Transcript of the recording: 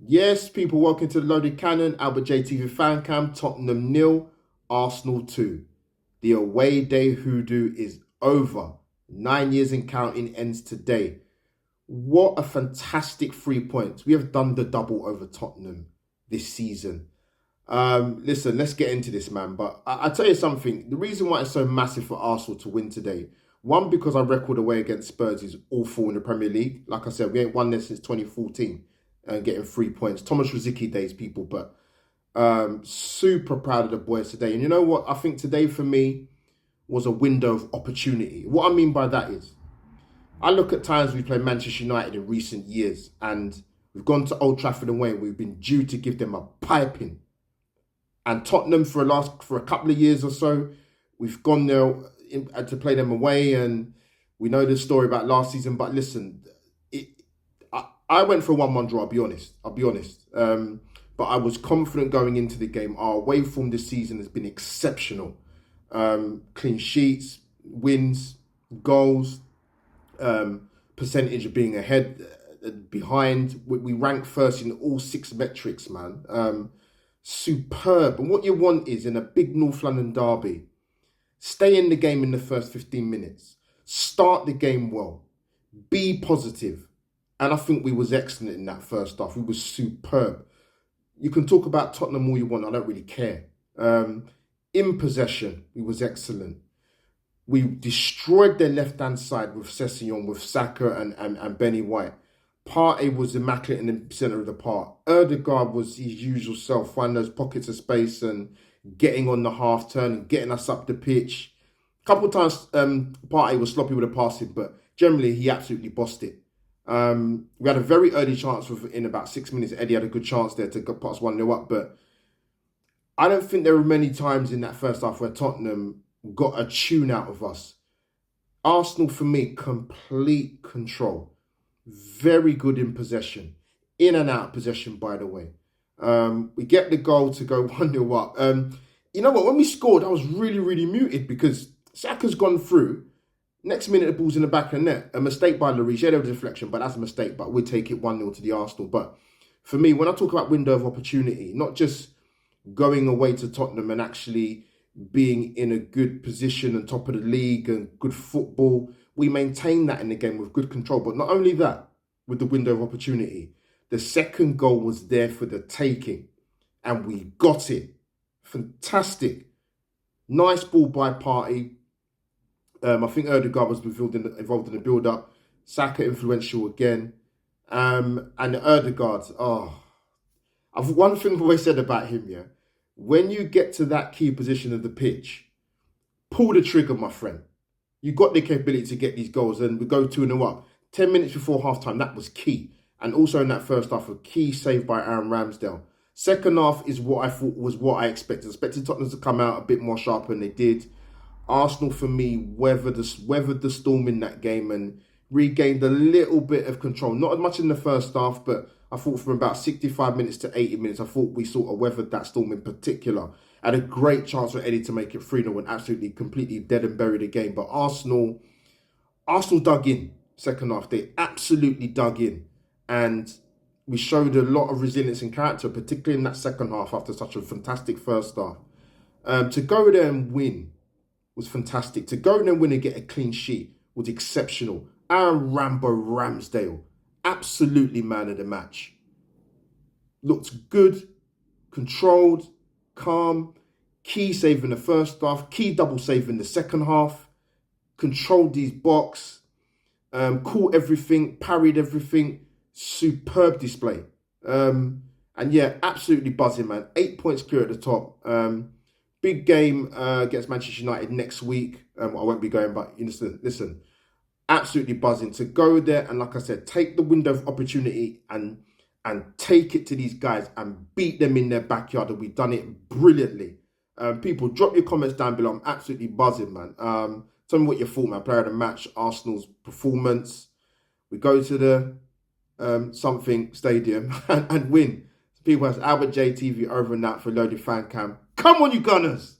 Yes, people, welcome to the Loaded Cannon, AlbertJTV fan cam, Tottenham 0, Arsenal 2. The away day hoodoo is over. 9 years and counting ends today. What a fantastic 3 points. We have done the double over Tottenham this season. Listen, let's get into this, man. But I tell you something, the reason why it's so massive for Arsenal to win today, one, because our record away against Spurs is awful in the Premier League. Like I said, we ain't won this since 2014 and getting 3 points. Thomas Rosicky days, people, but super proud of the boys today. And you know what? I think today for me was a window of opportunity. What I mean by that is, I look at times we played Manchester United in recent years and we've gone to Old Trafford away. We've been due to give them a piping. And Tottenham for a couple of years or so, we've gone there to play them away, and we know the story about last season. But listen, I went for a 1-1 draw. I'll be honest. But I was confident going into the game. Our away form this season has been exceptional. Clean sheets, wins, goals, percentage of being ahead, behind. We rank first in all 6 metrics, man. Superb. And what you want is, in a big North London derby, stay in the game in the first 15 minutes. Start the game well. Be positive. And I think we was excellent in that first half. We was superb. You can talk about Tottenham all you want. I don't really care. In possession, we was excellent. We destroyed their left-hand side with Sessegnon, with Saka and Benny White. Partey was immaculate in the centre of the park. Ødegaard was his usual self, finding those pockets of space and getting on the half turn and getting us up the pitch. A couple of times, Partey was sloppy with the passing, but generally he absolutely bossed it. We had a very early chance in about 6 minutes. Eddie had a good chance there to put us 1-0 up, but I don't think there were many times in that first half where Tottenham got a tune out of us. Arsenal, for me, complete control. Very good in possession. In and out possession, by the way. We get the goal to go 1-0 up. You know what? When we scored, I was really, really muted because Saka's gone through. Next minute, the ball's in the back of the net. A mistake by Lloris. Yeah, there was a deflection, but that's a mistake. But we'll take it 1-0 to the Arsenal. But for me, when I talk about window of opportunity, not just going away to Tottenham and actually being in a good position and top of the league and good football, we maintained that in the game with good control. But not only that, with the window of opportunity, the second goal was there for the taking. And we got it. Fantastic. Nice ball by Partey. I think Ødegaard was involved in the build-up. Saka influential again. And Ødegaard, one thing I've always said about him, yeah, when you get to that key position of the pitch, pull the trigger, my friend. You got the capability to get these goals, and we go 2-0 up. 10 minutes before half-time, that was key. And also in that first half, a key save by Aaron Ramsdale. Second half is what I thought was what I expected. I expected Tottenham to come out a bit more sharper, and they did. Arsenal, for me, weathered the storm in that game and regained a little bit of control. Not as much in the first half, but I thought from about 65 minutes to 80 minutes, I thought we sort of weathered that storm in particular. Had a great chance for Eddie to make it 3-0 and absolutely, completely dead and buried the game. But Arsenal dug in second half. They absolutely dug in. And we showed a lot of resilience and character, particularly in that second half after such a fantastic first half. To go there and win was fantastic. To go there and win and get a clean sheet was exceptional. Aaron Ramsdale, absolutely man of the match. Looked good, controlled, calm, key save in the first half, key double save in the second half, controlled his box, caught everything, parried everything, superb display. And yeah, absolutely buzzing, man. 8 points clear at the top. Big game against Manchester United next week. I won't be going, but listen, absolutely buzzing to go there and, like I said, take the window of opportunity and take it to these guys and beat them in their backyard. And we've done it brilliantly. People, drop your comments down below. I'm absolutely buzzing, man. Tell me what you thought, man. Player of the match, Arsenal's performance. We go to the something stadium and win. People have AlbertJTV over and out for Loaded Fan Cam. Come on, you Gunners!